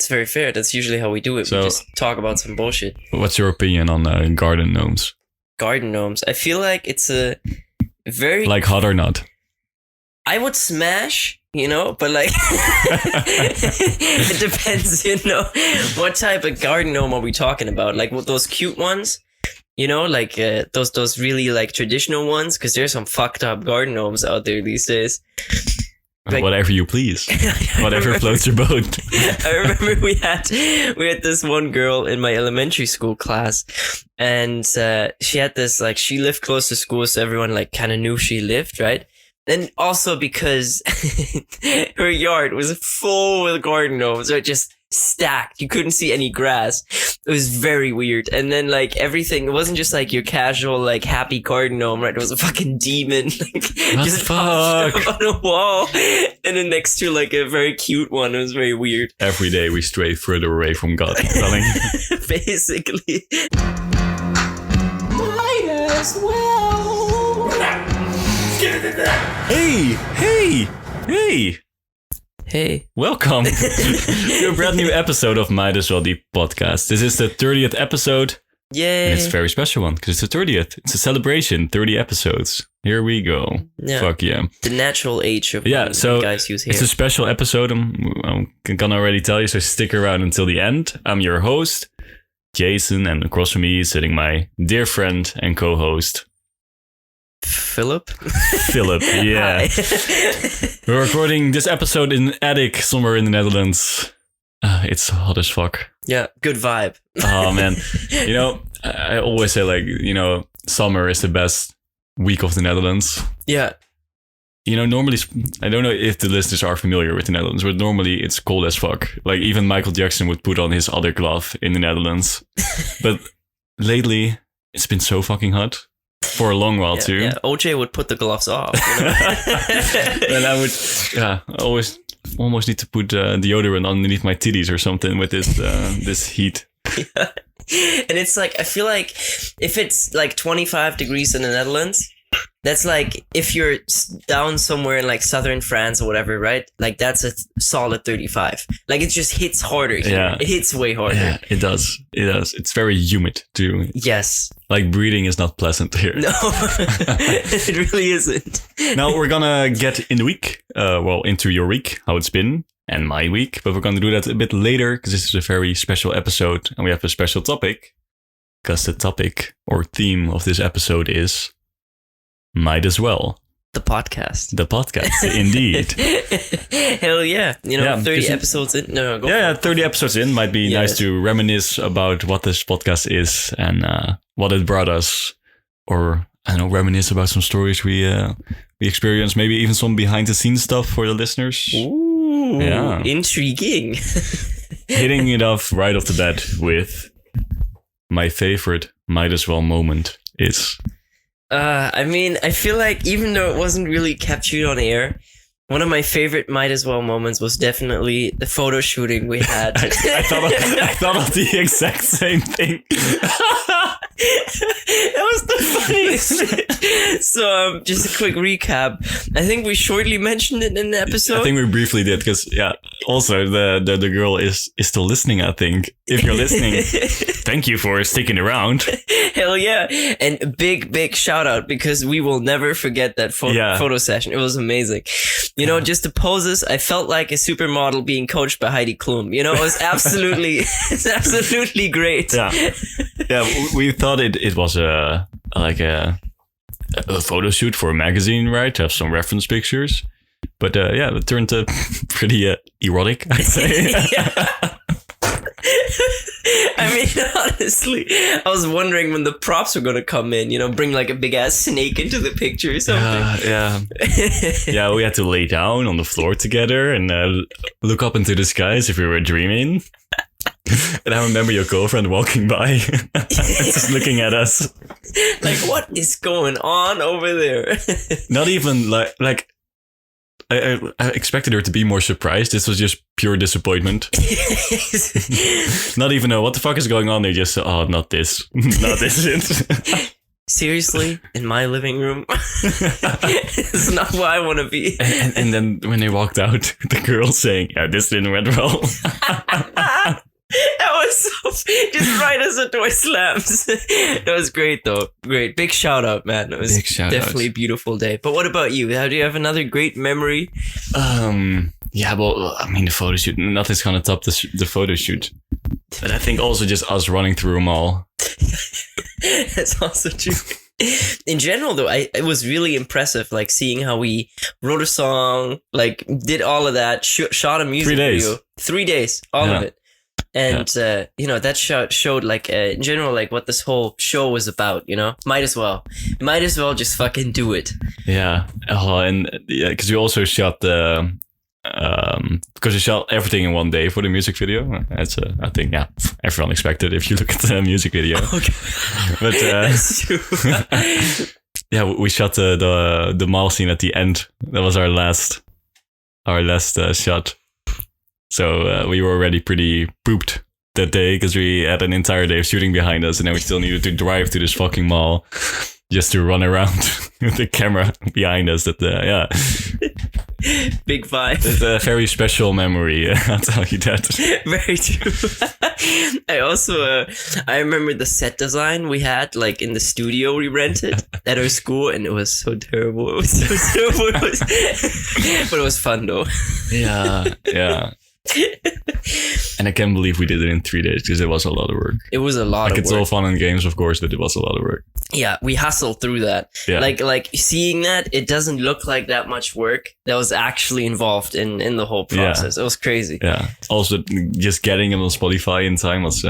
It's very fair. That's usually how we do it. So, we just talk about some bullshit. What's your opinion on garden gnomes? Garden gnomes. I feel like it's a very... Like hot or not? I would smash, but like... it depends, what type of garden gnome are we talking about? Like those cute ones? Like those really like traditional ones? Because there's some fucked up garden gnomes out there these days. Like, whatever you please. Whatever floats your boat. I remember we had this one girl in my elementary school class, and she had this, like, she lived close to school, so everyone like kind of knew she lived, right? And also because her yard was full with garden gnomes, right? Just stacked. You couldn't see any grass. It was very weird. And then like everything, it wasn't just like your casual like happy garden gnome, right? It was a fucking demon, like just fuck on a wall, and then next to like a very cute one. It was very weird. Every day we stray further away from God. Basically. Might as well. Hey. Welcome to a brand new episode of Might As Well, the podcast. This is the 30th episode. Yay. And it's a very special one because it's the 30th. It's a celebration, 30 episodes. Here we go. Yeah. Fuck yeah. The natural age of so guys use hair. It's a special episode. I'm gonna already tell you, so stick around until the end. I'm your host, Jason, and across from me is sitting my dear friend and co-host, Philip, yeah. We're recording this episode in an attic somewhere in the Netherlands. It's hot as fuck. Yeah, good vibe. Oh man, I always say like, summer is the best week of the Netherlands. Yeah. Normally, I don't know if the listeners are familiar with the Netherlands, but normally it's cold as fuck. Like even Michael Jackson would put on his other glove in the Netherlands. But lately, it's been so fucking hot. For a long while too. Yeah, OJ would put the gloves off. And I would, always almost need to put deodorant underneath my titties or something with this heat. Yeah. And it's like, I feel like if it's like 25 degrees in the Netherlands, that's like if you're down somewhere in like southern France or whatever, right? Like that's a solid 35. Like it just hits harder here. Yeah. It hits way harder. Yeah, it does. It's very humid too. Yes. Like breathing is not pleasant here. No, it really isn't. Now we're gonna get in the week, into your week, how it's been, and my week. But we're gonna do that a bit later because this is a very special episode and we have a special topic. Because the topic or theme of this episode is Might As Well. The podcast. The podcast, indeed. Hell yeah. 30 episodes in. No, go. Yeah, 30 episodes in. Might be nice to reminisce about what this podcast is and what it brought us. Or, I don't know, reminisce about some stories we experienced. Maybe even some behind the scenes stuff for the listeners. Ooh, yeah. Intriguing. Hitting it off right off the bat with my favorite Might As Well moment is... I feel like even though it wasn't really captured on air, one of my favorite Might As Well moments was definitely the photo shooting we had. I thought of the exact same thing. That was the funniest shit. So, just a quick recap. I think we shortly mentioned it in the episode. I think we briefly did because, also the girl is still listening, I think. If you're listening, thank you for sticking around. Hell yeah. And big shout out because we will never forget that photo session. It was amazing. Just the poses, I felt like a supermodel being coached by Heidi Klum. It was absolutely great. Yeah. Yeah, we thought it was a photo shoot for a magazine, right? To have some reference pictures. But it turned pretty erotic, I'd say. I mean, honestly, I was wondering when the props were going to come in, bring like a big ass snake into the picture or something. Yeah, we had to lay down on the floor together and look up into the skies if we were dreaming. And I remember your girlfriend walking by, just looking at us. Like, what is going on over there? Not even like I expected her to be more surprised. This was just pure disappointment. Not even know what the fuck is going on. They just, not this. Not this. Seriously? In my living room? It's not where I want to be. And then when they walked out, the girl saying, this didn't went well. Just right as the door slams. That was great, though. Great. Big shout out, man. It was definitely a beautiful day. But what about you? Do you have another great memory? Yeah, well, I mean, the photo shoot, nothing's gonna top the photo shoot. But I think also just us running through a mall. That's also true. In general, though, it was really impressive, like seeing how we wrote a song, like did all of that, shot a music video. 3 days, all of it. And, that showed like, in general, like what this whole show was about, Might as well just fucking do it. Yeah. And because we also shot because we shot everything in one day for the music video. That's I think everyone expected if you look at the music video. Okay. But that's true. Yeah, we shot the mall scene at the end. That was our last shot. So we were already pretty pooped that day because we had an entire day of shooting behind us, and then we still needed to drive to this fucking mall just to run around with the camera behind us. Big vibe. It's a very special memory, I'll tell you that. Very true. I also, I remember the set design we had, like in the studio we rented at our school, and it was so terrible. It was so terrible. But it was fun though. Yeah. And I can't believe we did it in 3 days because it was a lot of work. It was a lot of work. It's all fun and games, of course, but it was a lot of work. Yeah, we hustled through that. Yeah. Like seeing that, it doesn't look like that much work that was actually involved in the whole process. Yeah. It was crazy. Yeah. Also, just getting it on Spotify in time was...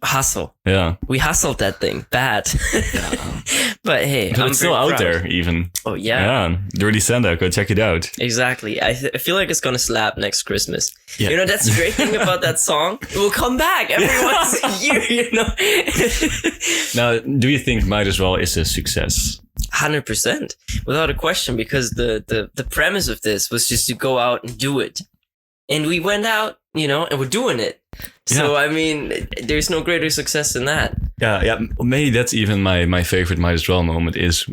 hustle. Yeah. We hustled that thing bad. Yeah. But hey, but it's still out there even. Oh yeah. Yeah. Dirty Santa, go check it out. Exactly. I feel like it's gonna slap next Christmas. Yeah. That's the great thing about that song. It will come back every once a year, Now, do you think Might As Well is a success? 100%. Without a question, because the premise of this was just to go out and do it. And we went out, and we're doing it. So, I mean, there's no greater success than that. Yeah. Maybe that's even my favorite Might As Well moment is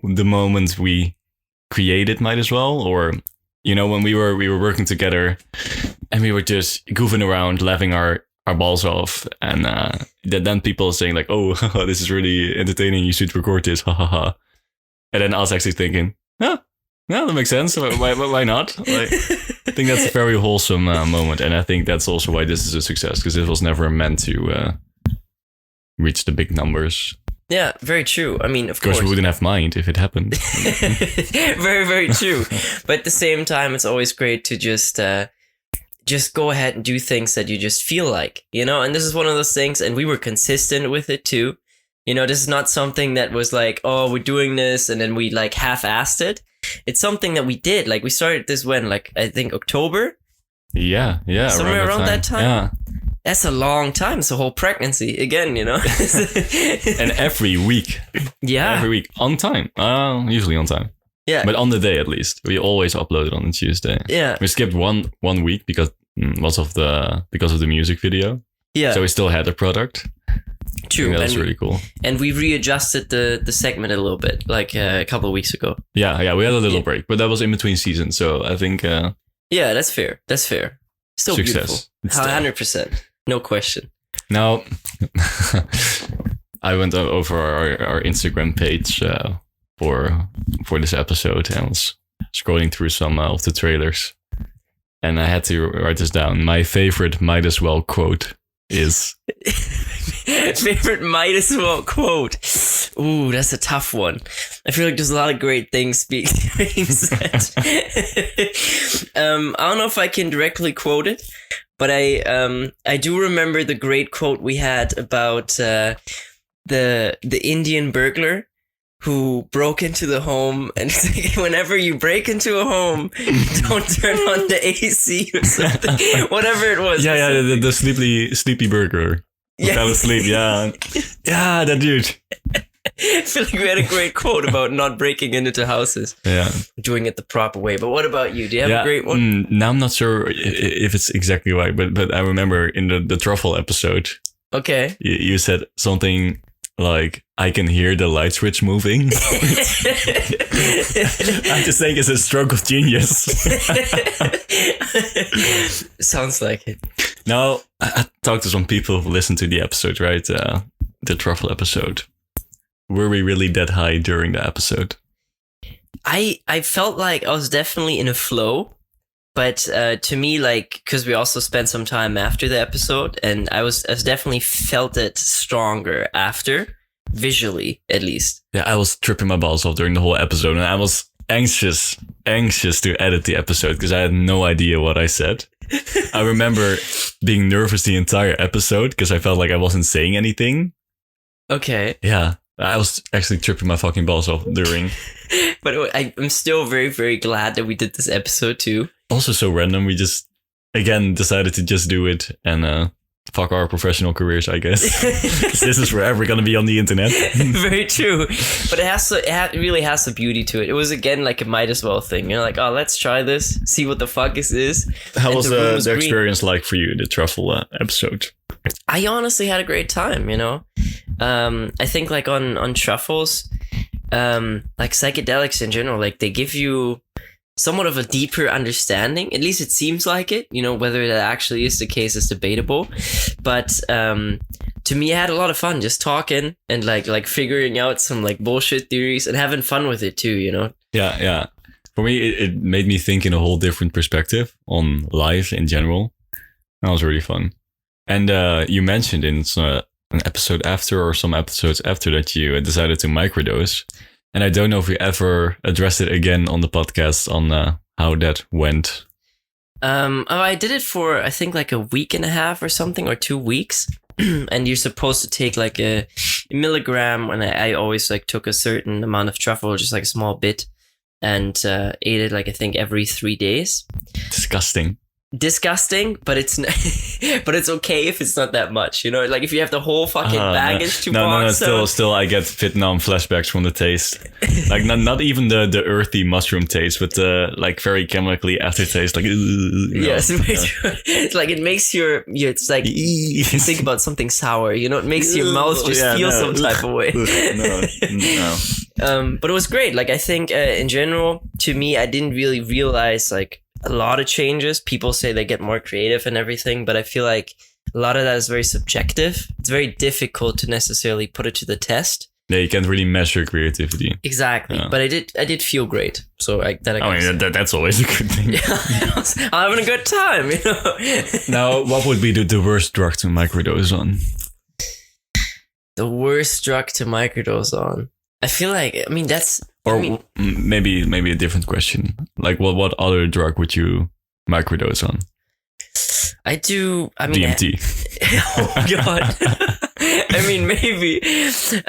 the moment we created Might As Well. Or, when we were working together and we were just goofing around, laughing our balls off. And then people saying like, oh, this is really entertaining. You should record this. Ha ha ha. And then I was actually thinking, yeah, that makes sense. Why not? Like, I think that's a very wholesome moment. And I think that's also why this is a success, because it was never meant to reach the big numbers. Yeah, very true. I mean, of course we wouldn't have mind if it happened. Very, very true. But at the same time, it's always great to just go ahead and do things that you just feel like, and this is one of those things, and we were consistent with it too. This is not something that was like, oh, we're doing this and then we like half-assed it. It's something that we did. Like we started this when, like, I think October? Yeah. Somewhere around that time? Yeah. That's a long time. It's a whole pregnancy again, And every week. Yeah. Every week. On time. Usually on time. Yeah. But on the day at least. We always uploaded on a Tuesday. Yeah. We skipped one week because of the music video. Yeah. So we still had the product. True. That's really cool. And we readjusted the segment a little bit, like a couple of weeks ago. Yeah, we had a little break, but that was in between seasons, so I think... yeah, that's fair. Still success. Beautiful. 100%. No question. Now, I went over our Instagram page for this episode and was scrolling through some of the trailers. And I had to write this down. My favorite Might As Well quote is... Favorite Might As Well quote. Ooh, that's a tough one. I feel like there's a lot of great things being said. I don't know if I can directly quote it, but I do remember the great quote we had about the Indian burglar who broke into the home, and whenever you break into a home, don't turn on the AC or something. Whatever it was. Yeah, the sleepy burglar. Yeah. Fell asleep, yeah. Yeah, that dude. I feel like we had a great quote about not breaking into houses. Yeah. Doing it the proper way. But what about you? Do you have a great one? Now I'm not sure if it's exactly right, but I remember in the truffle episode. Okay. You said something like I can hear the light switch moving. I'm just saying it's a stroke of genius. Sounds like it. Now, I talked to some people who listened to the episode, right? The truffle episode. Were we really that high during the episode? I felt like I was definitely in a flow. But to me, like, because we also spent some time after the episode, and I definitely felt it stronger after, visually at least. Yeah, I was tripping my balls off during the whole episode, and I was anxious to edit the episode because I had no idea what I said. I remember being nervous the entire episode because I felt like I wasn't saying anything. Okay. Yeah, I was actually tripping my fucking balls off during. But I'm still very, very glad that we did this episode too. Also so random, we just, again, decided to just do it and fuck our professional careers, I guess. 'Cause this is forever going to be on the internet. Very true. But it really has a beauty to it. It was, again, like a might as well thing. You're like, oh, let's try this, see what the fuck is this. How And was the room was the green. experience like for you, the truffle episode? I honestly had a great time, you know? I think like on truffles, like psychedelics in general, like they give you somewhat of a deeper understanding. At least it seems like it, you know, whether that actually is the case is debatable. But to me, I had a lot of fun just talking and like figuring out some like bullshit theories and having fun with it too, you know? Yeah. For me, it made me think in a whole different perspective on life in general. That was really fun. And you mentioned in an episode after or some episodes after that you decided to microdose. And I don't know if we ever addressed it again on the podcast on how that went. I did it for, I think, like a week and a half or something, or 2 weeks. And you're supposed to take like a milligram. And I always like took a certain amount of truffle, just like a small bit, and ate it like I think every 3 days. Disgusting, but it's but it's okay if it's not that much, you know. Like if you have the whole fucking bag, it's too boxed. Still, I get Vietnam flashbacks from the taste. Like not even the earthy mushroom taste, but the like very chemically aftertaste. Like yes, it's like it makes your it's like you think about something sour, you know. It makes your mouth just feel some type of way. No. But it was great. Like I think in general, to me, I didn't really realize like a lot of changes. People say they get more creative and everything, but I feel like a lot of that is very subjective. It's very difficult to necessarily put it to the test. Yeah, you can't really measure creativity. Exactly, yeah. But I did feel great. So that's always a good thing. Yeah, I'm having a good time, you know. Now, what would be the worst drug to microdose on? The worst drug to microdose on. I feel like, I mean, that's... maybe a different question. Like, what other drug would you microdose on? DMT. Oh, God. I mean, maybe.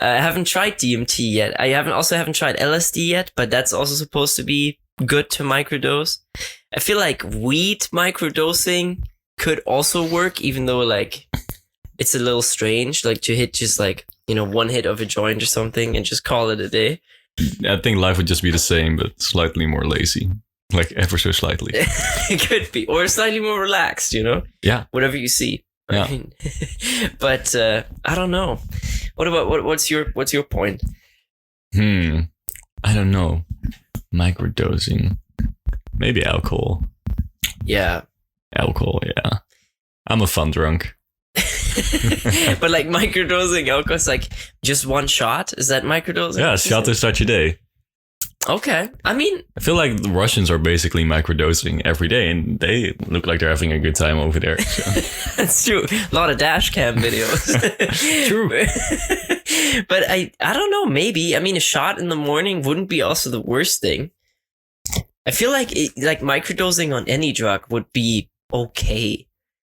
I haven't tried DMT yet. I haven't tried LSD yet, but that's also supposed to be good to microdose. I feel like weed microdosing could also work, even though, like, it's a little strange, like, to hit just, like, you know, one hit of a joint or something and just call it a day. I think life would just be the same, but slightly more lazy. Like ever so slightly. It could be. Or slightly more relaxed, you know? Yeah. Whatever you see. Yeah. I mean, but I don't know. What about what's your point? I don't know. Microdosing. Maybe alcohol. Yeah. Alcohol, yeah. I'm a fun drunk. But like microdosing alcohol is like just one shot? Is that microdosing? Yeah, a shot to start your day. Okay. I mean, I feel like the Russians are basically microdosing every day and they look like they're having a good time over there. So. That's true. A lot of dash cam videos. True. But I don't know, maybe. I mean, a shot in the morning wouldn't be also the worst thing. I feel like microdosing on any drug would be okay.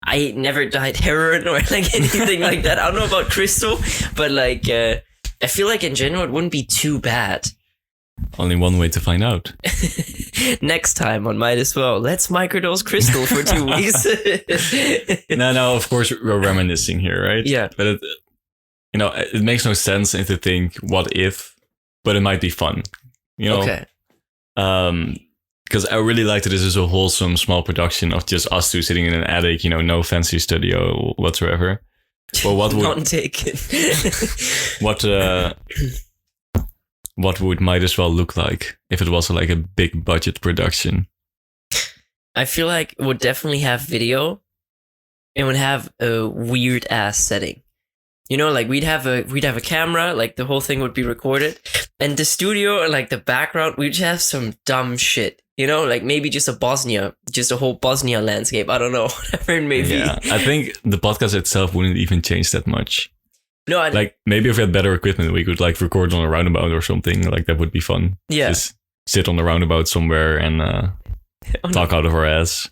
I never died heroin or like anything like that. I don't know about crystal, but like I feel like in general it wouldn't be too bad. Only one way to find out. Next time on Might As Well, let's microdose crystal for 2 weeks. No, of course we're reminiscing here, right? Yeah. But it makes no sense to think what if, but it might be fun. You know? Okay. Because I really like that this is a wholesome small production of just us two sitting in an attic, no fancy studio whatsoever. Well, what would Not taken. what would might as well look like if it was like a big budget production? I feel like it would definitely have video. It would have a weird ass setting. You know, like we'd have a camera, like the whole thing would be recorded, and the studio or like the background, we'd have some dumb shit. You know, like maybe just a whole Bosnia landscape. I don't know, whatever it may be. Yeah, I think the podcast itself wouldn't even change that much. No, like maybe if we had better equipment, we could like record on a roundabout or something. Like that would be fun. Yeah, just sit on the roundabout somewhere and talk out of our ass.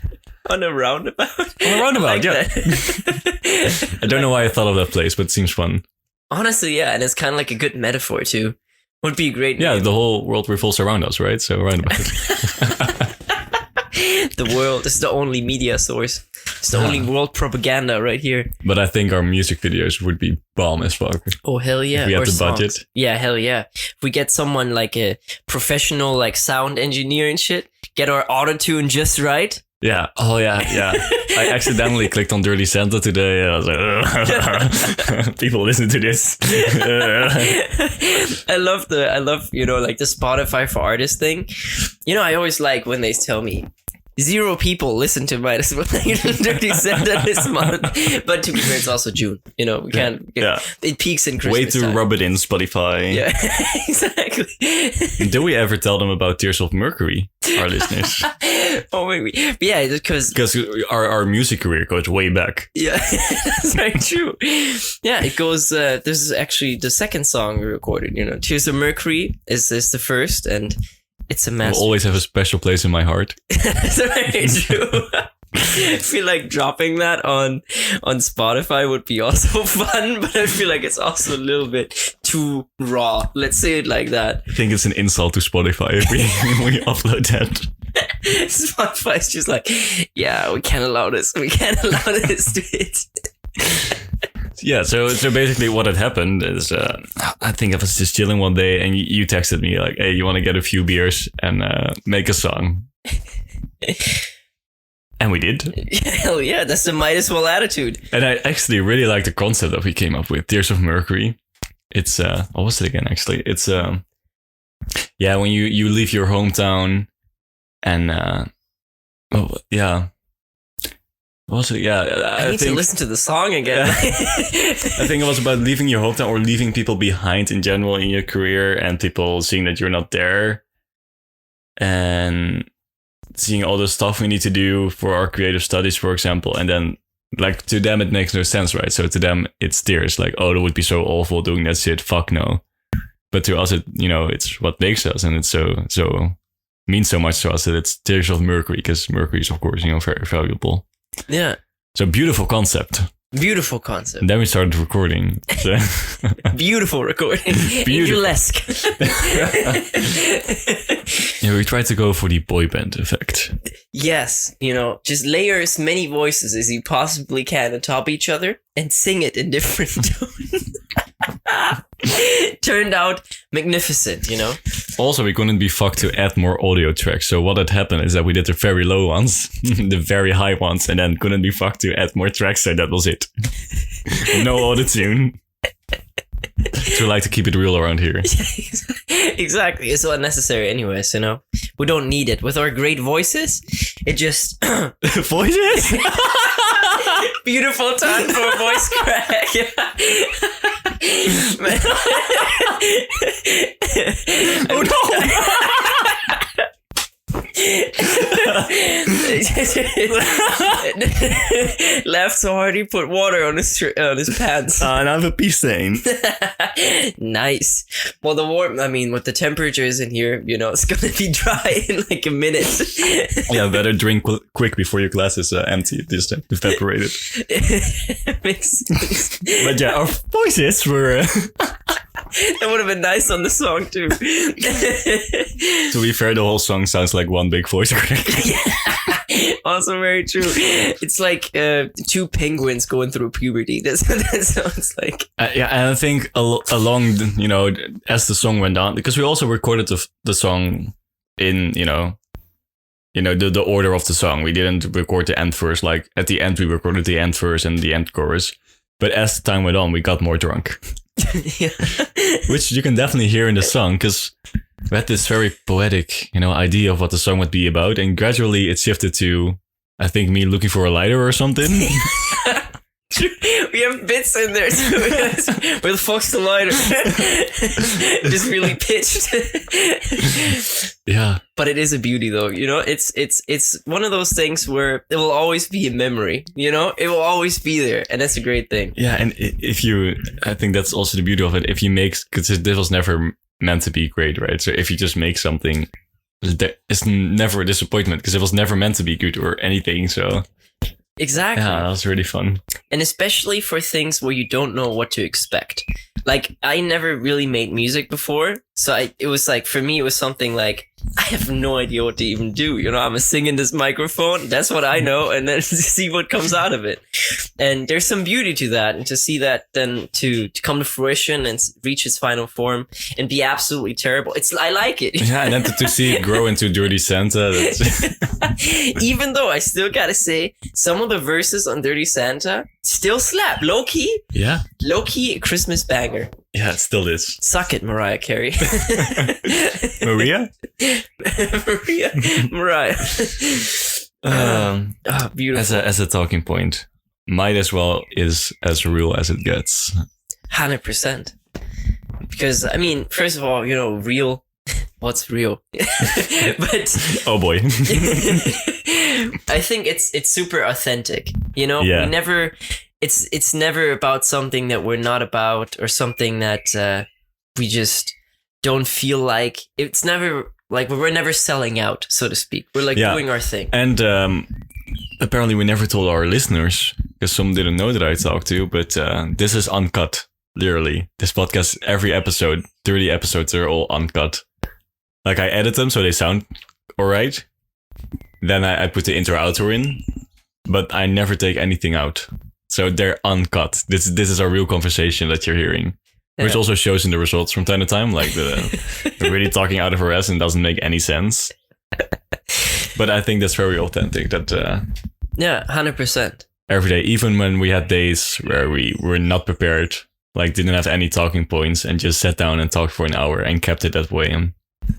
On a roundabout? On a roundabout, like yeah. I don't know why I thought of that place, but it seems fun. Honestly, yeah, and it's kind of like a good metaphor too. Would be a great Yeah, name. the whole world revolves around us, right? So roundabout. The world is the only media source. It's the only world propaganda right here. But I think our music videos would be bomb as fuck. Oh, hell yeah. If we had Or the songs. budget. Yeah, hell yeah. If we get someone like a professional like sound engineer and shit, get our auto-tune just right. Yeah. Oh, yeah. I accidentally clicked on Dirty Santa today. I was like, people listen to this. I love, you know, like the Spotify for Artists thing. You know, I always like when they tell me 0 people listen to my Dirty Santa this month. But to be fair, it's also June. You know, we can't. Yeah. It peaks in Christmas. Way to time. rub it in, Spotify. Yeah, exactly. Did we ever tell them about Tears of Mercury, our listeners? Oh, wait. Yeah, because our music career goes way back. Yeah, that's very true. Yeah, it goes. This is actually the second song we recorded. You know, Tears of Mercury is the first, and it's a Will masterpiece. always have a special place in my heart. That's very true. I feel like dropping that on Spotify would be also fun, but I feel like it's also a little bit too raw. Let's say it like that. I think it's an insult to Spotify if we upload that. Spotify's just like, yeah, we can't allow this. We can't allow this to it. Yeah, so basically what had happened is I think I was just chilling one day and you texted me like, hey, you want to get a few beers and make a song? And we did. Hell yeah, that's the might as well attitude. And I actually really like the concept that we came up with, Tears of Mercury. It's, what was it again, actually? It's, yeah, when you leave your hometown and, oh, yeah. Also, yeah, I need to listen to the song again. I think it was about leaving your hometown or leaving people behind in general in your career and people seeing that you're not there and seeing all the stuff we need to do for our creative studies, for example. And then like to them, it makes no sense, right? So to them, it's tears like, oh, that would be so awful doing that shit. Fuck no. But to us, it, you know, it's what makes us. And it's so means so much to us that it's Tears of Mercury because Mercury is, of course, you know, very valuable. Yeah. So beautiful concept. Beautiful concept. And then we started recording. So. Beautiful recording. Angel-esque. Yeah, we tried to go for the boy band effect. Yes, you know, just layer as many voices as you possibly can atop each other and sing it in different tones. Turned out magnificent, you know? Also, we couldn't be fucked to add more audio tracks. So what had happened is that we did the very low ones, the very high ones, and then couldn't be fucked to add more tracks. So that was it. No auto-tune. So we like to keep it real around here. Exactly. It's so unnecessary anyways, you know? We don't need it. With our great voices, it just... Voices? Beautiful time for a voice crack. Oh no! Laughed so hard he put water on his pants. And I have a pee stain. Nice. Well, with the temperatures in here, you know, it's gonna be dry in like a minute. Yeah, better drink quick before your glass is empty this time, evaporated. Makes sense. But yeah, our voices were... That would have been nice on the song too. To be fair, the whole song sounds like one big voice crack. Also very true. It's like 2 penguins going through puberty. That's what that sounds like. Yeah, and I think along, you know, as the song went on, because we also recorded the song in, you know, the order of the song. We didn't record the end verse. Like at the end, we recorded the end verse and the end chorus. But as time went on, we got more drunk. Yeah. Which you can definitely hear in the song, because we had this very poetic, idea of what the song would be about. And gradually it shifted to, I think, me looking for a lighter or something. We have bits in there too. Where the fuck's the lighter? Just really pitched. Yeah. But it is a beauty though, it's one of those things where it will always be a memory, it will always be there. And that's a great thing. Yeah. And I think that's also the beauty of it. If you because this was never meant to be great, right? So if you just make something, it's never a disappointment because it was never meant to be good or anything. So exactly. Yeah, that was really fun. And especially for things where you don't know what to expect. Like, I never really made music before. So it was like, for me, it was something like, I have no idea what to even do. I'm gonna sing in this microphone. That's what I know. And then see what comes out of it. And there's some beauty to that. And to see that then to come to fruition and reach its final form and be absolutely terrible. I like it. Yeah, and then to see it grow into Dirty Santa. Even though I still gotta say, some of the verses on Dirty Santa still slap. Low key. Yeah. Low key Christmas banger. Yeah, it still is. Suck it, Mariah Carey. Maria? Mariah. Beautiful. As a talking point, might as well is as real as it gets. 100%. Because, I mean, first of all, real. What's real? But oh boy. I think it's super authentic. Yeah. We never. It's never about something that we're not about or something that we just don't feel like. It's never like we're never selling out, so to speak. We're like doing our thing. And apparently we never told our listeners, because some didn't know that I talked to, but this is uncut, literally. This podcast, every episode, 30 episodes are all uncut. Like I edit them so they sound all right. Then I put the intro outro in, but I never take anything out. So they're uncut. This is our real conversation that you're hearing, which also shows in the results from time to time. Like we're really talking out of our ass and doesn't make any sense. But I think that's very authentic. That 100%. Every day, even when we had days where we were not prepared, like didn't have any talking points, and just sat down and talked for an hour and kept it that way and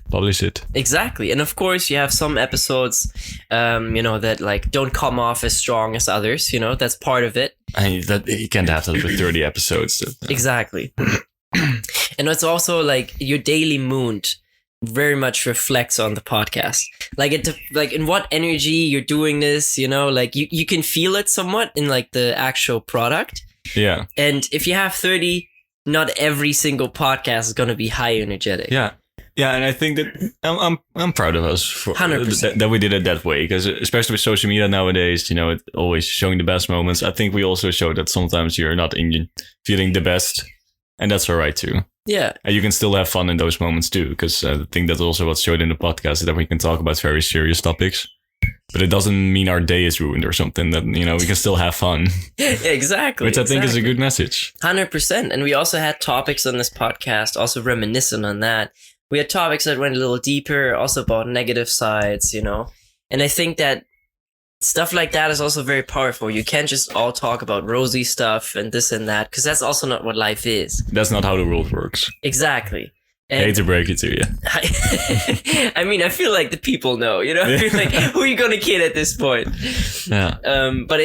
published it. Exactly. And of course you have some episodes that like don't come off as strong as others. That's part of it. That you can't have that with 30 episodes. Exactly. And it's also like your daily mood very much reflects on the podcast. Like in what energy you're doing this, like you can feel it somewhat in like the actual product. Yeah. And if you have 30, not every single podcast is going to be high energetic. Yeah. Yeah, and I think that I'm proud of us for 100%. That we did it that way, because especially with social media nowadays, it's always showing the best moments. I think we also show that sometimes you're not feeling the best, and that's all right too. Yeah, and you can still have fun in those moments too, because I think that's also what's showed in the podcast, is that we can talk about very serious topics, but it doesn't mean our day is ruined or something. That we can still have fun. Exactly. Which I think is a good message. 100%. And we also had topics on this podcast, also reminiscent on that. We had topics that went a little deeper, also about negative sides, And I think that stuff like that is also very powerful. You can't just all talk about rosy stuff and this and that, because that's also not what life is. That's not how the world works. Exactly. I hate to break it to you. I mean, I feel like the people know, I feel like, who are you going to kid at this point? Yeah. But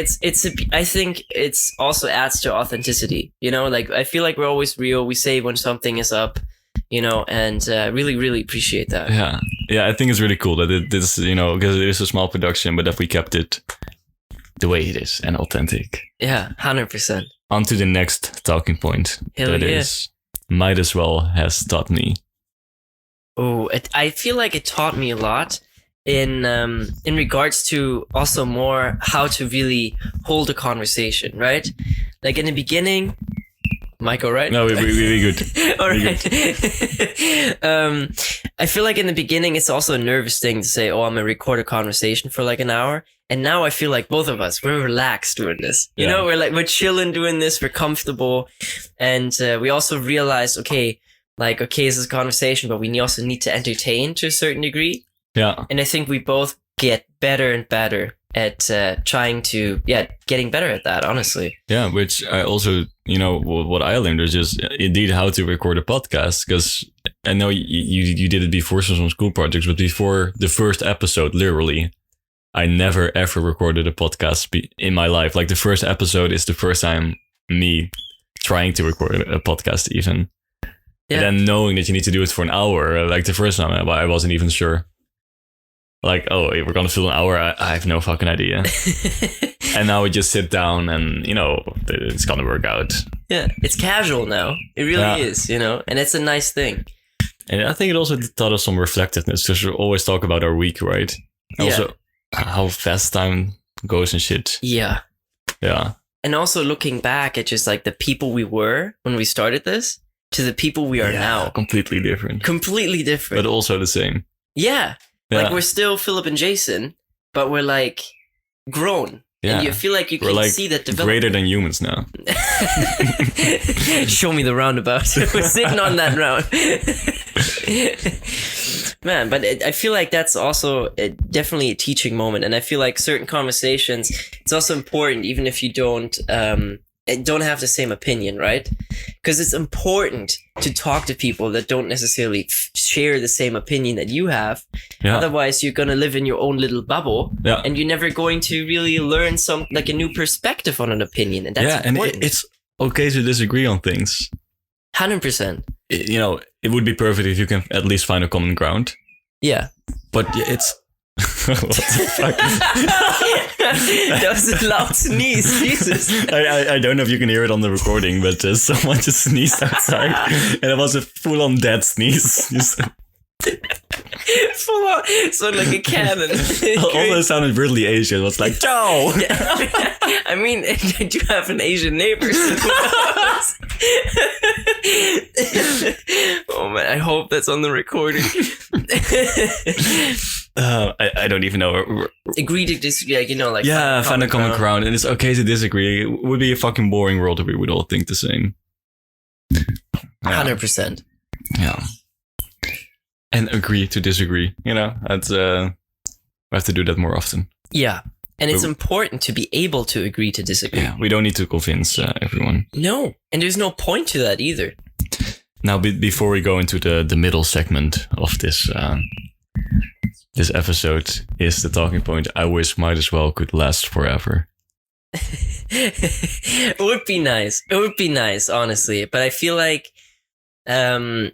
I think it's also adds to authenticity, like I feel like we're always real. We say when something is up. And really, really appreciate that. Yeah. Yeah, I think it's really cool that this, because it is a small production, but that we kept it the way it is and authentic. Yeah, 100%. On to the next talking point. Hell yeah. Is, might as well has taught me. Oh, I feel like it taught me a lot in regards to also more how to really hold a conversation, right? Like in the beginning... Michael, right? No, we're good. All right. I feel like in the beginning, it's also a nervous thing to say, I'm going to record a conversation for like an hour. And now I feel like both of us, we're relaxed doing this. We're chilling doing this. We're comfortable. And we also realized, this is a conversation, but we also need to entertain to a certain degree. Yeah. And I think we both get better and better at trying to getting better at that, honestly. Yeah, which I also, what I learned is just indeed how to record a podcast, because I know you did it before some school projects, but before the first episode, literally, I never ever recorded a podcast in my life. Like the first episode is the first time me trying to record a podcast even. Yeah. And then knowing that you need to do it for an hour, like the first time I wasn't even sure. Like, oh, we're going to fill an hour. I have no fucking idea. And now we just sit down and, it's going to work out. Yeah, it's casual now. It really is, and it's a nice thing. And I think it also taught us some reflectiveness, because we always talk about our week, right? And also how fast time goes and shit. Yeah. Yeah. And also looking back at just like the people we were when we started this to the people we are now. Completely different. Completely different. But also the same. Yeah. Like we're still Philip and Jason, but we're like grown. Yeah. And you feel like you can see that development. Greater than humans now. Show me the roundabout. We're sitting on that round. Man, but I feel like that's also definitely a teaching moment. And I feel like certain conversations, it's also important, even if you don't have the same opinion, right? Because it's important to talk to people that don't necessarily share the same opinion that you have. Yeah. Otherwise, you're going to live in your own little bubble, and you're never going to really learn a new perspective on an opinion. And that's important. And it's okay to disagree on things. 100%. It would be perfect if you can at least find a common ground. Yeah. But it's... What the fuck? That was a loud sneeze. Jesus. I don't know if you can hear it on the recording, but someone just sneezed outside, and it was a full-on dead sneeze. Full on, so like a cannon. Although it sounded really Asian, it was like Joe. I mean, I do have an Asian neighbor. Oh man, I hope that's on the recording. I don't even know. Agree to disagree, find a common ground, and it's okay to disagree. It would be a fucking boring world if we would all think the same. 100%. Yeah. And agree to disagree. That's we have to do that more often. Yeah. And it's important to be able to agree to disagree. Yeah, we don't need to convince everyone. No, and there's no point to that either. Now, before we go into the middle segment of this this episode, is the talking point I wish might as well could last forever. It would be nice. It would be nice, honestly. But I feel like, I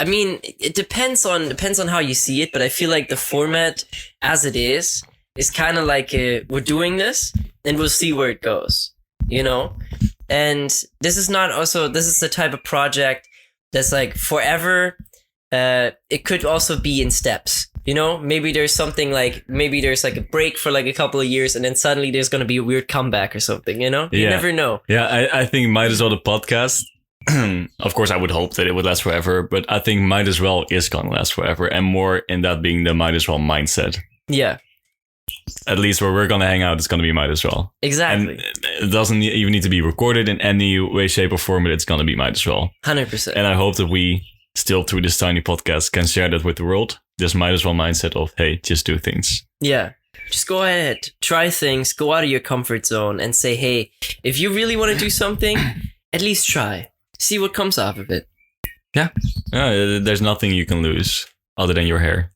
mean, it depends on how you see it. But I feel like the format, as it is kind of like we're doing this, and we'll see where it goes. And this is the type of project that's like forever. It could also be in steps. Maybe there's something maybe there's like a break for like a couple of years, and then suddenly there's going to be a weird comeback or something, You never know. Yeah, I think might as well the podcast. Of course, I would hope that it would last forever, but I think might as well is going to last forever, and more in that being the might as well mindset. Yeah. At least where we're going to hang out, it's going to be might as well. Exactly. And it doesn't even need to be recorded in any way, shape, or form, but it's going to be might as well. 100%. And I hope that we still, through this tiny podcast, can share that with the world. This might as well mindset of, hey, just do things. Yeah. Just go ahead, try things, go out of your comfort zone and say, hey, if you really want to do something, at least try. See what comes out of it. Yeah. There's nothing you can lose other than your hair.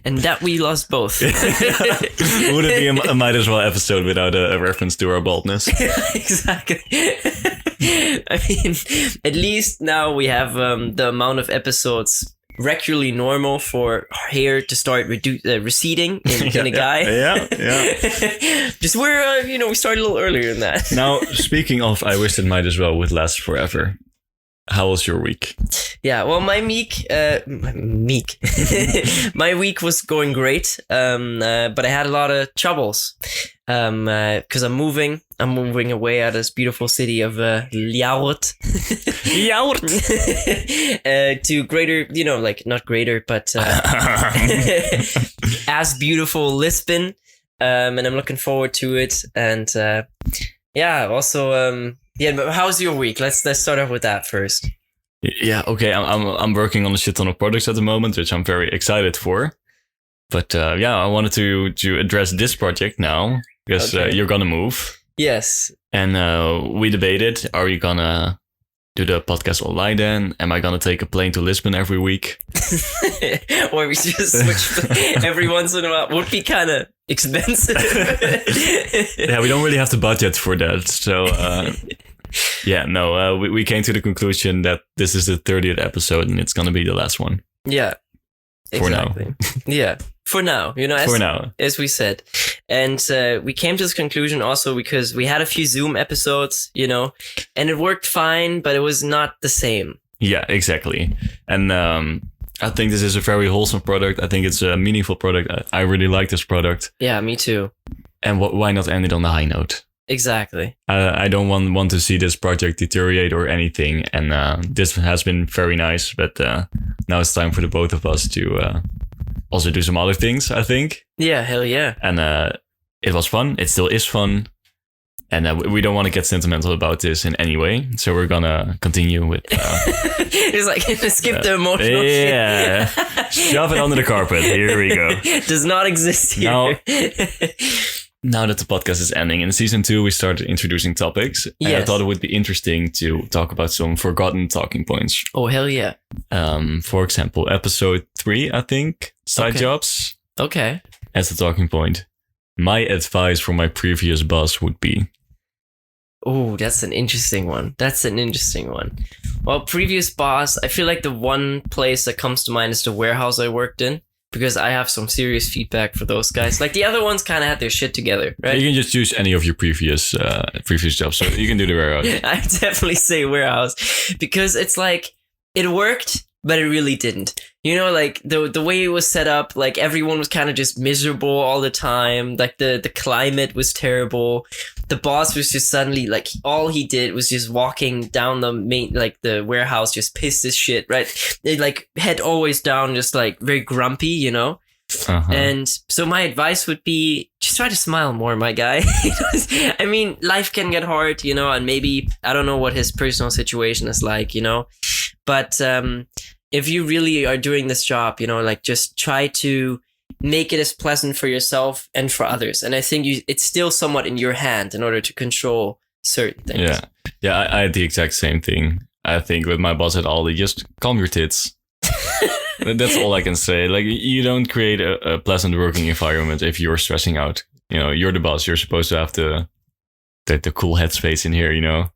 And that we lost both. Would it be a might as well episode without a reference to our baldness? Exactly. I mean, at least now we have the amount of episodes regularly normal for hair to start receding in a guy. Yeah. Just where, we started a little earlier than that. Now, speaking of, I wish it might as well would last forever. How was your week? Yeah, well, my week was going great, but I had a lot of troubles because I'm moving away out of this beautiful city of Ljouwert. To greater, not greater, but as beautiful Lisbon, and I'm looking forward to it. And also. But how's your week? Let's start off with that first. Yeah, okay. I'm working on a shit ton of projects at the moment, which I'm very excited for. But I wanted to address this project now because Okay. you're gonna move, Yes. and we debated: are you gonna do the podcast online? Then am I gonna take a plane to Lisbon every week? Or we just switch every once in a while. Would be kind of expensive. Yeah, we don't really have the budget for that. So we came to the conclusion that this is the 30th episode and it's gonna be the last one. Yeah. For now. Exactly. Yeah. For now, as we said. And we came to this conclusion also because we had a few Zoom episodes, and it worked fine, but it was not the same. Yeah, exactly. And I think this is a very wholesome product. I think it's a meaningful product. I really like this product. Yeah, me too. And why not end it on a high note? Exactly. I don't want to see this project deteriorate or anything. And this has been very nice. But now it's time for the both of us to also do some other things, I think. Yeah, hell yeah. And it was fun. It still is fun. And we don't want to get sentimental about this in any way. So we're going to continue with... It's like, skip the emotional yeah. shit. Shove it under the carpet. Here we go. Does not exist here. Now that the podcast is ending, in season 2, we started introducing topics. And I thought it would be interesting to talk about some forgotten talking points. Oh, hell yeah. For example, episode 3, I think, side jobs. Okay. As a talking point. My advice for my previous boss would be... Oh, that's an interesting one. Well, previous boss, I feel like the one place that comes to mind is the warehouse I worked in. Because I have some serious feedback for those guys. Like the other ones kind of had their shit together, right? You can just choose any of your previous jobs. So you can do the warehouse. I definitely say warehouse because it's like it worked, but it really didn't. Like the way it was set up, like everyone was kind of just miserable all the time. Like the climate was terrible. The boss was just suddenly like all he did was just walking down the warehouse, just pissed as shit, right? They like head always down, just like very grumpy, Uh-huh. And so my advice would be just try to smile more, my guy. I mean, life can get hard, and maybe I don't know what his personal situation is like, but if you really are doing this job, like just try to make it as pleasant for yourself and for others. And I think it's still somewhat in your hand in order to control certain things. Yeah, I had the exact same thing. I think with my boss at Aldi, just calm your tits. That's all I can say. Like, you don't create a pleasant working environment if you're stressing out. You're the boss. You're supposed to have the cool headspace in here,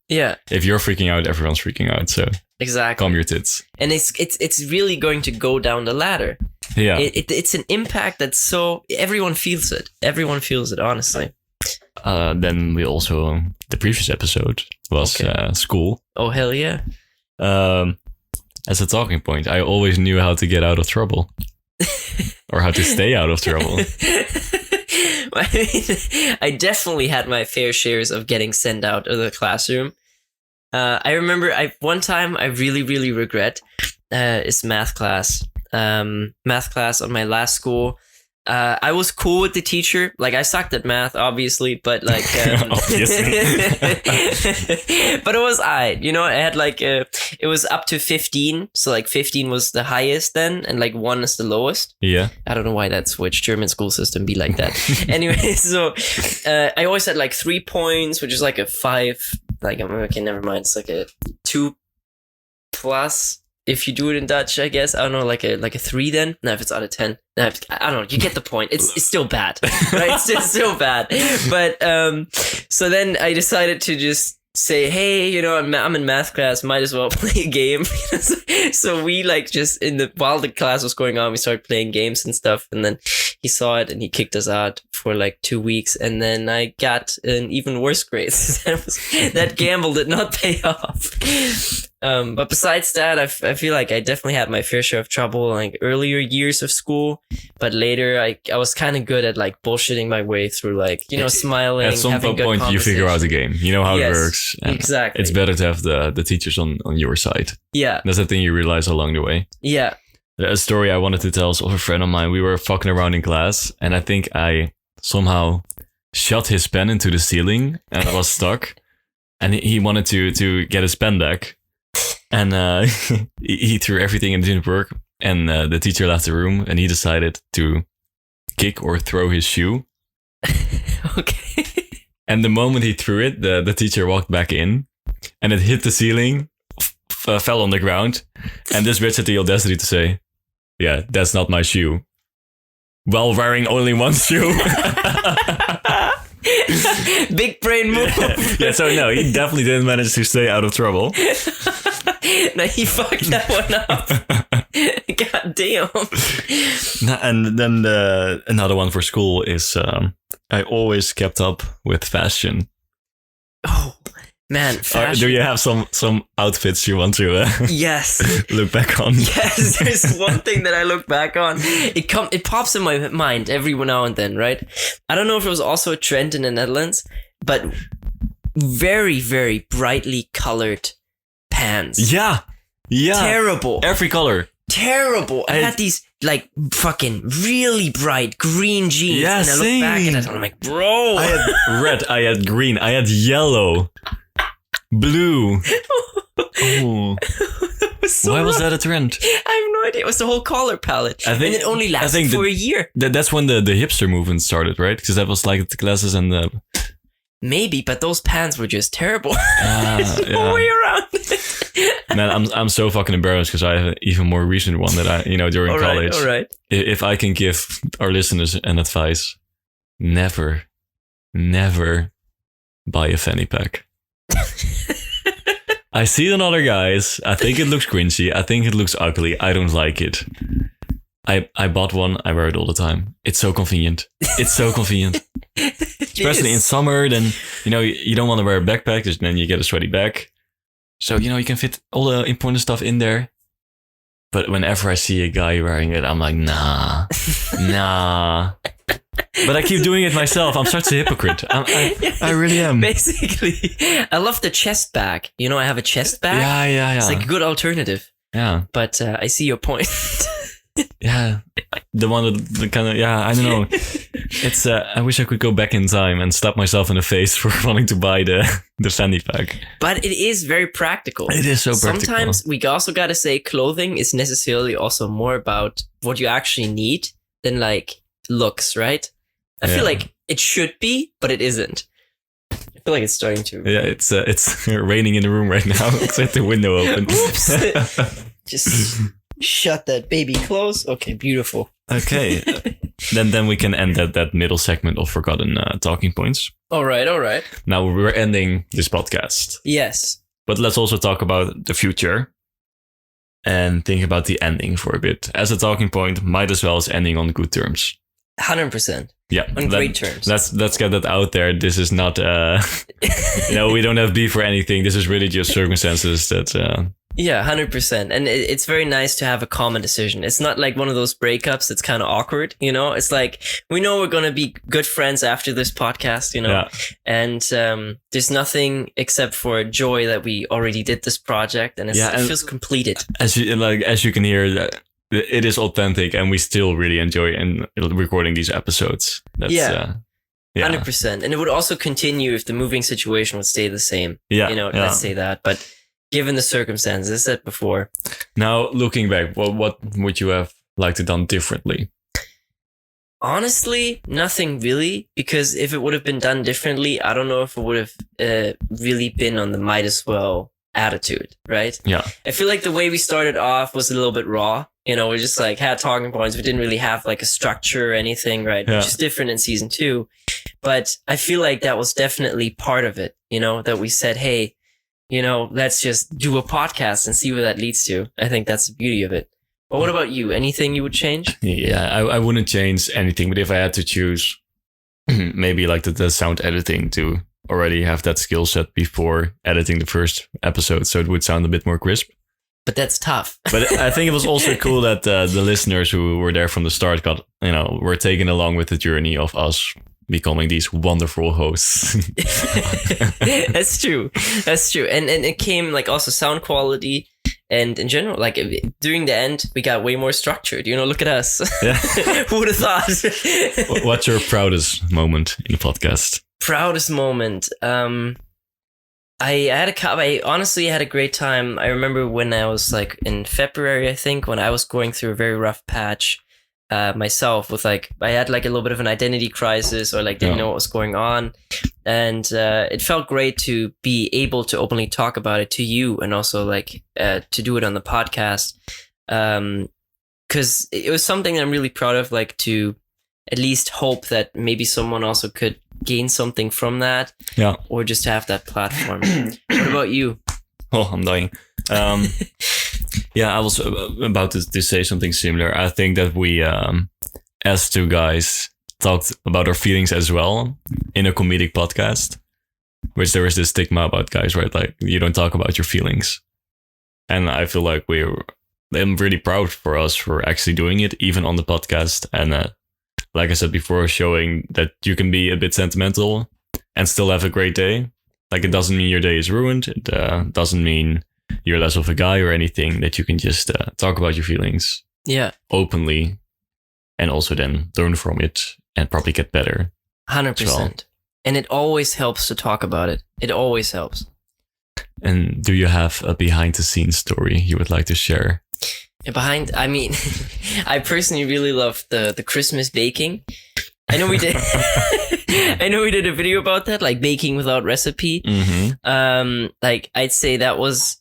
Yeah. If you're freaking out, everyone's freaking out. So exactly. Calm your tits. And it's really going to go down the ladder. Yeah. It's an impact that's so everyone feels it. Everyone feels it, honestly. Then we also the previous episode was school. Oh hell yeah. As a talking point, I always knew how to get out of trouble. Or how to stay out of trouble. I mean, I definitely had my fair shares of getting sent out of the classroom. I remember one time I really, really regret is math class. Math class on my last school. I was cool with the teacher. Like, I sucked at math, obviously, but like, obviously. but it was I had like, it was up to 15. So like 15 was the highest then, and like 1 is the lowest. Yeah. I don't know why that switched. German school system be like that. Anyway, so I always had like 3 points, which is like a 5. Like, okay, never mind. It's like a 2 plus. If you do it in Dutch, I guess. I don't know, like a 3 then? No, if it's out of 10. No, I don't know. You get the point. It's still bad, right? It's still bad. But so then I decided to just say, hey, I'm in math class. Might as well play a game. So we like just while the class was going on, we started playing games and stuff. And then he saw it and he kicked us out for like 2 weeks. And then I got an even worse grade. That gamble did not pay off. But besides that, I feel like I definitely had my fair share of trouble like earlier years of school, but later I was kind of good at like bullshitting my way through, like, smiling. At some point you figure out the game, how it works. And exactly. It's better to have the teachers on your side. Yeah. That's the thing you realize along the way. Yeah. A story I wanted to tell is of a friend of mine. We were fucking around in class and I think I somehow shot his pen into the ceiling and I was stuck and he wanted to get his pen back. And he threw everything and it didn't work. And the teacher left the room and he decided to kick or throw his shoe. Okay. And the moment he threw it, the teacher walked back in, and it hit the ceiling, fell on the ground, and this bitch had the audacity to say, "Yeah, that's not my shoe," while wearing only one shoe. Big brain move. Yeah, so no, he definitely didn't manage to stay out of trouble. No, he fucked that one up. God damn. And then another one for school is I always kept up with fashion. Oh man, fashion. Do you have some outfits you want to yes look back on? Yes, there's one thing that I look back on. It pops in my mind every now and then, right? I don't know if it was also a trend in the Netherlands, but very, very brightly colored pants. Yeah. Terrible. Every color. Terrible. I had these like fucking really bright green jeans. Yeah, and I look back at it and I'm like, bro. I had red, I had green, I had yellow, blue. Oh. Why was that a trend? I have no idea. It was the whole color palette. And it only lasted for a year. That's when the hipster movement started, right? Because that was like the glasses and the... Maybe, but those pants were just terrible. There's no way around it. Man, I'm so fucking embarrassed because I have an even more recent one that I, during college. All right. If I can give our listeners an advice, never buy a fanny pack. I see it on other guys. I think it looks cringy. I think it looks ugly. I don't like it. I bought one. I wear it all the time. It's so convenient. It's so convenient. Especially in summer, then, you don't want to wear a backpack, because then you get a sweaty back. So, you can fit all the important stuff in there. But whenever I see a guy wearing it, I'm like, nah. But I keep doing it myself. I'm such a hypocrite. I really am. Basically, I love the chest bag. I have a chest bag. Yeah. It's like a good alternative. Yeah. But I see your point. Yeah. The one that the kind of, I don't know. It's I wish I could go back in time and slap myself in the face for wanting to buy the fanny pack. But it is very practical. It is so practical. Sometimes we also gotta say clothing is necessarily also more about what you actually need than like looks, right? I feel like it should be, but it isn't. I feel like it's starting to. Yeah, it's raining in the room right now. It's like the window open. Oops. Just shut that baby close. Okay, beautiful. Okay. Then we can end that middle segment of forgotten talking points. All right. Now we're ending this podcast. Yes. But let's also talk about the future and think about the ending for a bit. As a talking point, might as well as ending on good terms. 100%. Yeah. On great terms. Let's get that out there. This is not, we don't have beef or anything. This is really just circumstances that... Yeah, 100%. And it's very nice to have a common decision. It's not like one of those breakups that's kind of awkward, It's like, we know we're going to be good friends after this podcast, Yeah. And there's nothing except for joy that we already did this project, and it feels completed. As you can hear, it is authentic, and we still really enjoy recording these episodes. That's, 100%. And it would also continue if the moving situation would stay the same. Let's say that. But given the circumstances, as I said before. Now, looking back, what would you have liked to done differently? Honestly, nothing really, because if it would have been done differently, I don't know if it would have really been on the might as well attitude, right? Yeah. I feel like the way we started off was a little bit raw. We just like had talking points. We didn't really have like a structure or anything, right? Yeah. Which is different in season 2. But I feel like that was definitely part of it, that we said, hey, let's just do a podcast and see where that leads to. I think that's the beauty of it. But what about you? Anything you would change? Yeah, I wouldn't change anything. But if I had to choose, maybe like the sound editing to already have that skill set before editing the first episode, so it would sound a bit more crisp. But that's tough. But I think it was also cool that the listeners who were there from the start were taken along with the journey of us becoming these wonderful hosts. That's true. And it came like also sound quality, and in general, like during the end, we got way more structured. Look at us. Yeah. Who would have thought? What's your proudest moment in the podcast? Proudest moment. I honestly had a great time. I remember when I was like in February, I think, when I was going through a very rough patch. myself with like, I had like a little bit of an identity crisis, or like didn't know what was going on. And it felt great to be able to openly talk about it to you, and also like to do it on the podcast. Because it was something that I'm really proud of, like to at least hope that maybe someone also could gain something from that. Yeah. Or just have that platform. What about you? Oh, I'm dying. Yeah, I was about to say something similar. I think that we, as two guys, talked about our feelings as well in a comedic podcast, which there is this stigma about guys, right? Like, you don't talk about your feelings. And I feel like I'm really proud for us for actually doing it, even on the podcast. And like I said before, showing that you can be a bit sentimental and still have a great day. Like, it doesn't mean your day is ruined. It doesn't mean you're less of a guy or anything, that you can just talk about your feelings openly, and also then learn from it and probably get better. 100%. Well. And it always helps to talk about it. It always helps. And do you have a behind the scenes story you would like to share? I mean, I personally really love the Christmas baking. I know we did. I know we did a video about that, like baking without recipe. Mm-hmm. Like I'd say that was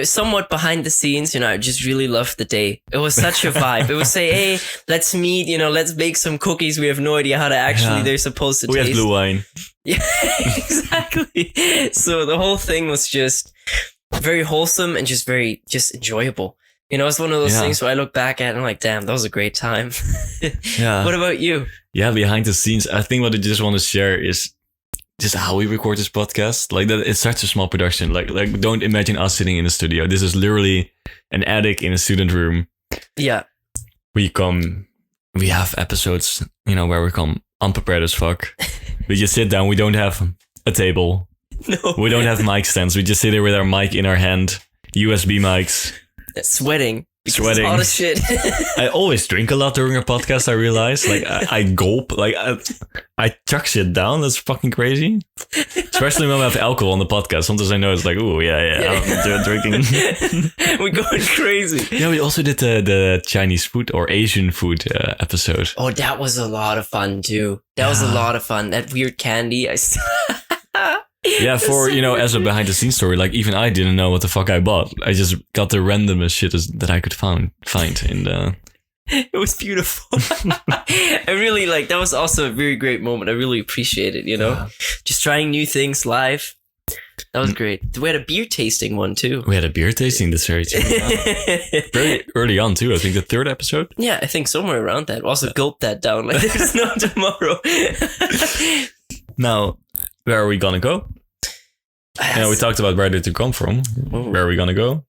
somewhat behind the scenes. I just really loved the day. It was such a vibe. It would say, hey, let's meet. Let's bake some cookies. We have no idea how to actually they're supposed to taste. We have blue wine. Yeah, exactly. So the whole thing was just very wholesome and just very enjoyable. It's one of those things where I look back at it and I'm like, damn, that was a great time. Yeah. What about you? Yeah, behind the scenes, I think what I just want to share is just how we record this podcast. Like, that it's such a small production. Like don't imagine us sitting in a studio. This is literally an attic in a student room. Yeah. We have episodes, where we come unprepared as fuck. We just sit down. We don't have a table. No. We don't have mic stands. We just sit there with our mic in our hand, USB mics. Sweating. It's hot as shit. I always drink a lot during a podcast, I realize. Like, I gulp. Like, I chuck shit down. That's fucking crazy. Especially when we have alcohol on the podcast. Sometimes I know it's like, ooh, I'm drinking. We're going crazy. Yeah, we also did the Chinese food or Asian food episode. Oh, that was a lot of fun, too. That was a lot of fun. That weird candy. Yeah, for, as a behind the scenes story, like, even I didn't know what the fuck I bought. I just got the randomest shit that I could find in the... It was beautiful. I really that was also a very great moment. I really appreciate it, Yeah. Just trying new things live. That was great. We had a beer tasting one, too. We had a beer tasting this very too. Very early on, too. I think the third episode. Yeah, I think somewhere around that. We also gulped that down like there's no tomorrow. Now, where are we gonna go? We talked about where did you come from. Ooh. Where are we gonna go?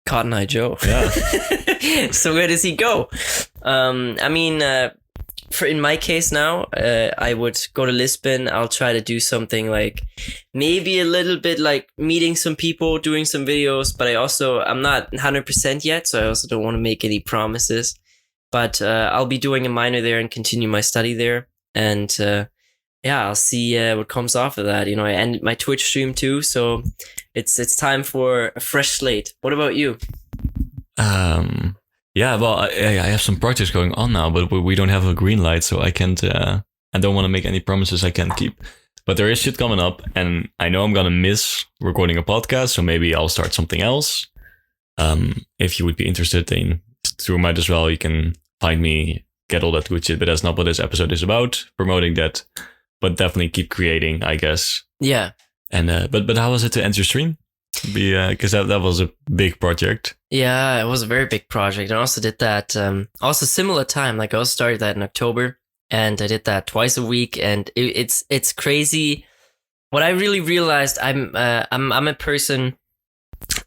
Cotton Eye Joe. Yeah. So where does he go? In my case now, I would go to Lisbon. I'll try to do something like maybe a little bit like meeting some people, doing some videos, but I'm not 100% yet, so I also don't want to make any promises. But I'll be doing a minor there and continue my study there. And I'll see what comes off of that. I ended my Twitch stream too, so it's time for a fresh slate. What about you? Yeah, well, I have some projects going on now, but we don't have a green light, so I can't. I don't want to make any promises I can't keep. But there is shit coming up, and I know I'm gonna miss recording a podcast, so maybe I'll start something else. If you would be interested in through might as well, you can find me, get all that good shit. But that's not what this episode is about. Promoting that. But definitely keep creating, I guess. Yeah. And but how was it to end your stream? Because that was a big project. Yeah, it was a very big project. I also did that also similar time. Like I also started that in October, and I did that twice a week, and it's crazy. What I really realized, I'm a person.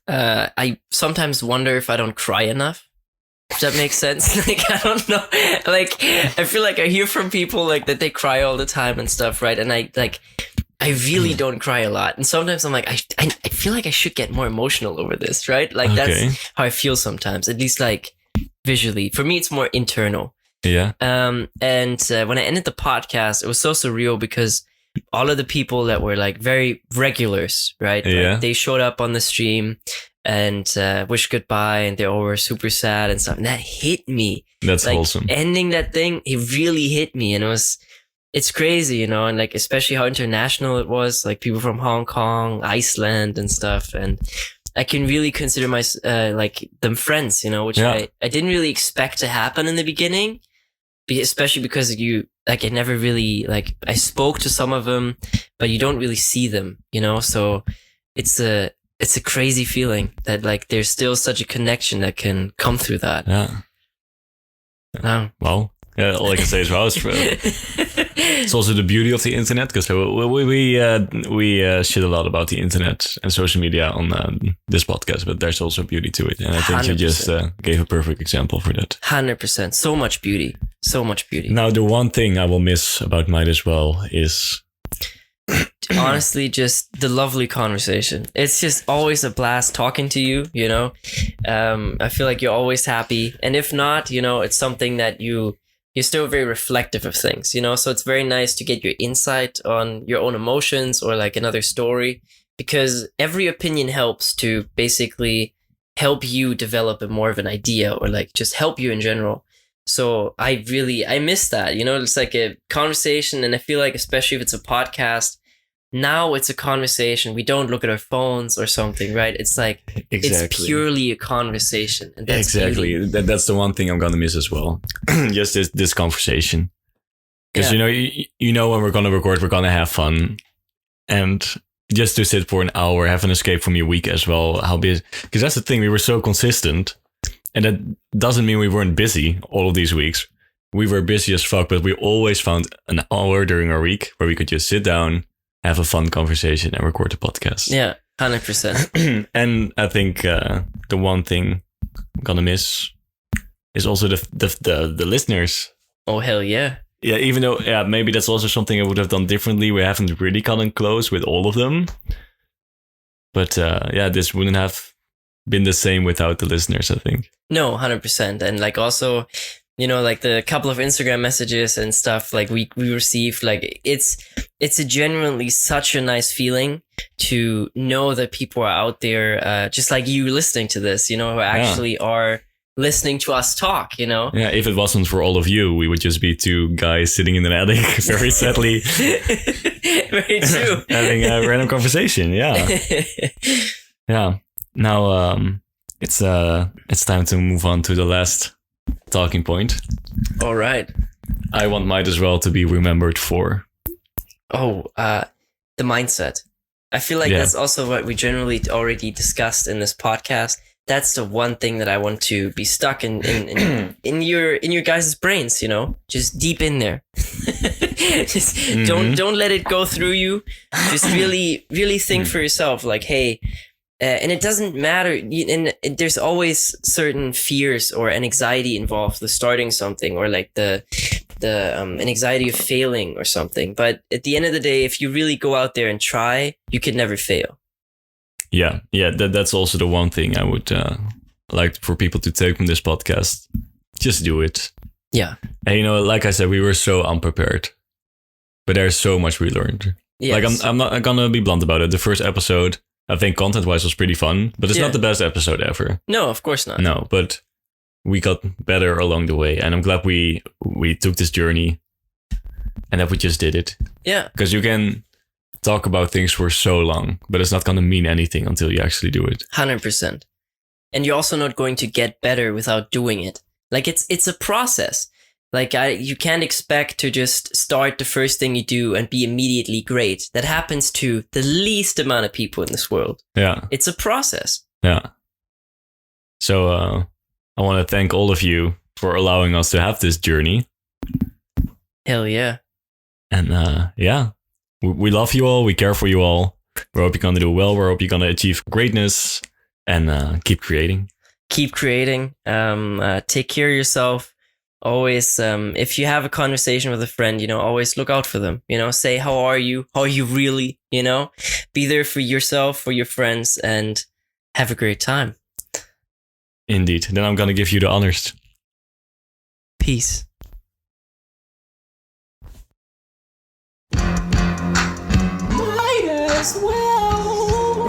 I sometimes wonder if I don't cry enough. If that makes sense. Like, I don't know. Like, I feel like I hear from people like that they cry all the time and stuff, right? And I really don't cry a lot. And sometimes I'm like, I feel like I should get more emotional over this, right? Like, that's how I feel sometimes, at least like visually. For me, it's more internal. Yeah. And when I ended the podcast, it was so surreal because all of the people that were like very regulars, right? Yeah. Like, they showed up on the stream. and wished goodbye, and they all were super sad and stuff. And that hit me. That's like wholesome. Ending that thing, it really hit me, and it's crazy, and like especially how international it was, like people from Hong Kong, Iceland, and stuff, and I can really consider my like them friends, which I didn't really expect to happen in the beginning, especially because I never really I spoke to some of them, but you don't really see them, so it's a crazy feeling that there's still such a connection that can come through that. Yeah. Well, yeah, all I can say is well, it's also the beauty of the internet, because we shit a lot about the internet and social media on this podcast, but there's also beauty to it, and I think 100%. You just gave a perfect example for that. 100%. So much beauty. Now, the one thing I will miss about Might as well is honestly just the lovely conversation. It's just always a blast talking to you, I feel like you're always happy, and if not, it's something that you're still very reflective of things, so it's very nice to get your insight on your own emotions or another story, because every opinion helps to basically help you develop more of an idea, or just help you in general. So I miss that, it's like a conversation, and I feel like especially if it's a podcast, now it's a conversation. We don't look at our phones or something, right? It's It's purely a conversation. And that's exactly. That's the one thing I'm going to miss as well. Just this conversation. Because, when we're going to record, we're going to have fun. And just to sit for an hour, have an escape from your week as well. Because that's the thing, we were so consistent. And that doesn't mean we weren't busy all of these weeks. We were busy as fuck, but we always found an hour during our week where we could just sit down, have a fun conversation, and record the podcast. Yeah, 100%. And I think the one thing I'm gonna miss is also the listeners. Oh, hell yeah. Yeah, even though, maybe that's also something I would have done differently. We haven't really gotten close with all of them. But this wouldn't have been the same without the listeners, I think. No, 100%. And also, the couple of Instagram messages and stuff we received, it's a genuinely such a nice feeling to know that people are out there, just like you listening to this, who actually are listening to us talk, Yeah, if it wasn't for all of you, we would just be two guys sitting in an attic, very sadly. Very true. Having a random conversation, yeah. Yeah. Now, it's time to move on to the last talking point. All right. I want Might as well to be remembered for. The mindset. I feel like that's also what we generally already discussed in this podcast. That's the one thing that I want to be stuck in your guys' brains, just deep in there. Just don't let it go through you. Just really, really think for yourself, hey, and it doesn't matter. And there's always certain fears or an anxiety involved with starting something, or the an anxiety of failing or something. But at the end of the day, if you really go out there and try, you could never fail. Yeah. That's also the one thing I would like for people to take from this podcast. Just do it. Yeah. And like I said, we were so unprepared, but there's so much we learned. Yes. I'm not gonna be blunt about it. The first episode, I think content-wise was pretty fun, but it's not the best episode ever. No, of course not. No, but we got better along the way, and I'm glad we took this journey and that we just did it. Yeah. Because you can talk about things for so long, but it's not going to mean anything until you actually do it. 100%. And you're also not going to get better without doing it. It's a process. You can't expect to just start the first thing you do and be immediately great. That happens to the least amount of people in this world. Yeah. It's a process. Yeah. So I want to thank all of you for allowing us to have this journey. Hell yeah. And we love you all. We care for you all. We hope you're going to do well. We hope you're going to achieve greatness, and keep creating. Keep creating. Take care of yourself. Always, if you have a conversation with a friend, always look out for them, say, how are you? How are you really? Be there for yourself, for your friends, and have a great time. Indeed. Then I'm going to give you the honors. Peace. Might as well.